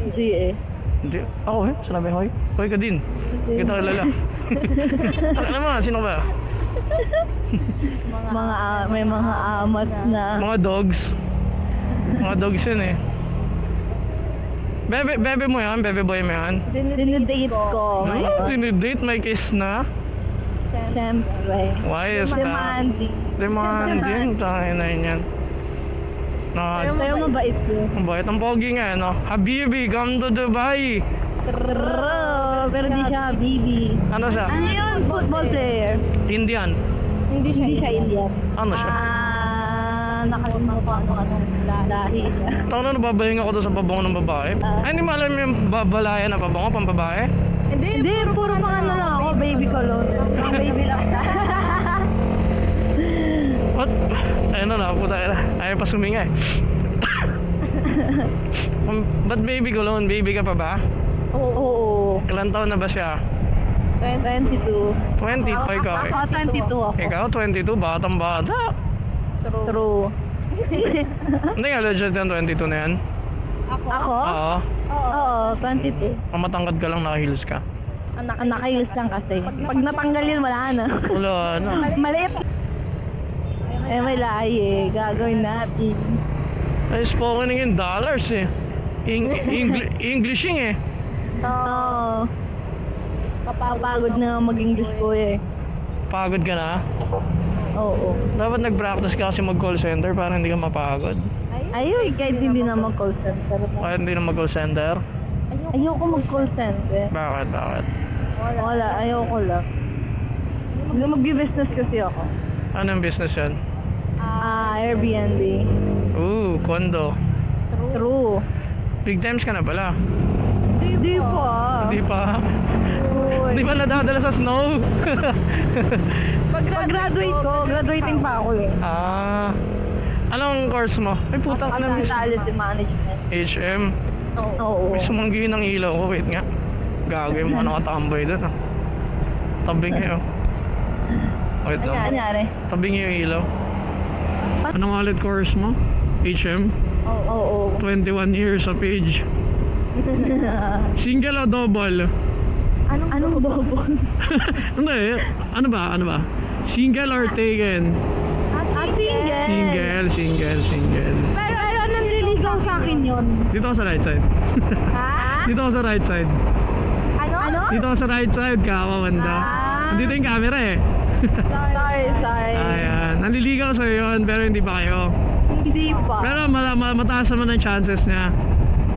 Hindi eh. Hindi. Ako eh. Sinabi hoy. Hoy ka din. Kita kilala. Alam mo, sino ba? May mga amat na. Mga dogs. Mga dogs yun eh. Bebe mo yan? Bebe boy mo yan? Dinidate ko. Dinidate? May kiss na? Siyempre. Why is that? Demanding. Demanding? Tayo na yun yan. Pero mabait yun. Mabait ang pogi nga, no? Habibi, come to Dubai! Pero di siya Bibi. Ano siya? Ano yun? Football player. Indian. Hindi siya Indian. Ano siya? Nakalimutan ko anong lahi. Taon na nababaling ako doon sa pabango ng babae. Ay, hindi mo alam yung babalayan na pabango, pang babae? Hindi, puro mga ano lang ako, baby cologne. Baby lang. What? Ayun na, puta na. Ayaw pa suminga eh. Ba't baby cologne? Baby ka pa ba? Oo. Ilan taon na ba siya? 22. 20? Ikaw? Ako 22 ako. Ikaw, 22? Batang bata. True. Hindi nga, legit yan, 22 na yan. Ako? Oo. Oo, 22. Matangkad ka lang, naka-heels ka. Naka-heels lang kasi. Pag natanggal yun, wala na. Wala na. Maliit. Eh, may lahi eh. Gagawin natin. Ay, spoken in dollars eh. Englishing eh. Oo. Kapagod na mag-English ko eh. Pagod ka na? Oo. Dapat nag-practice ka kasi mag-call center para hindi ka mapagod. Ayun, kahit hindi na mag-call center. Kaya hindi na mag-call center? Ayoko mag-call center. Bakit? Wala, ayoko lang. Mag-business kasi ako. Anong business yan? Airbnb. Ooh, condo. True. Big times ka na pala. Hindi pa. Hindi pa. Hindi pa nadadala sa snow. Pag-graduate ko, graduating pa ako eh. Anong course mo? Ay putang ina, miss. Hospitality management. HM. Oo. May sumanggi ng ilaw ko. Wait nga. Gagawin mo nakatambay doon. Tabing ngayon. Wait lang. Anyari? Tabing yung ilaw. Anong ulit course mo? HM? Oo. 21 years sa page. Single o double? Anong double? Hindi. Ano ba? Single or taken? Single. Pero nanliligaw sa akin yun. Dito ako sa right side. Ha? Dito ako sa right side. Ano? Dito ako sa right side, kawawanda. Dito yung camera eh. Sorry. Ayan. Nanliligaw sa'yo yun, pero hindi pa kayo. Hindi pa. Pero mataas naman ang chances niya.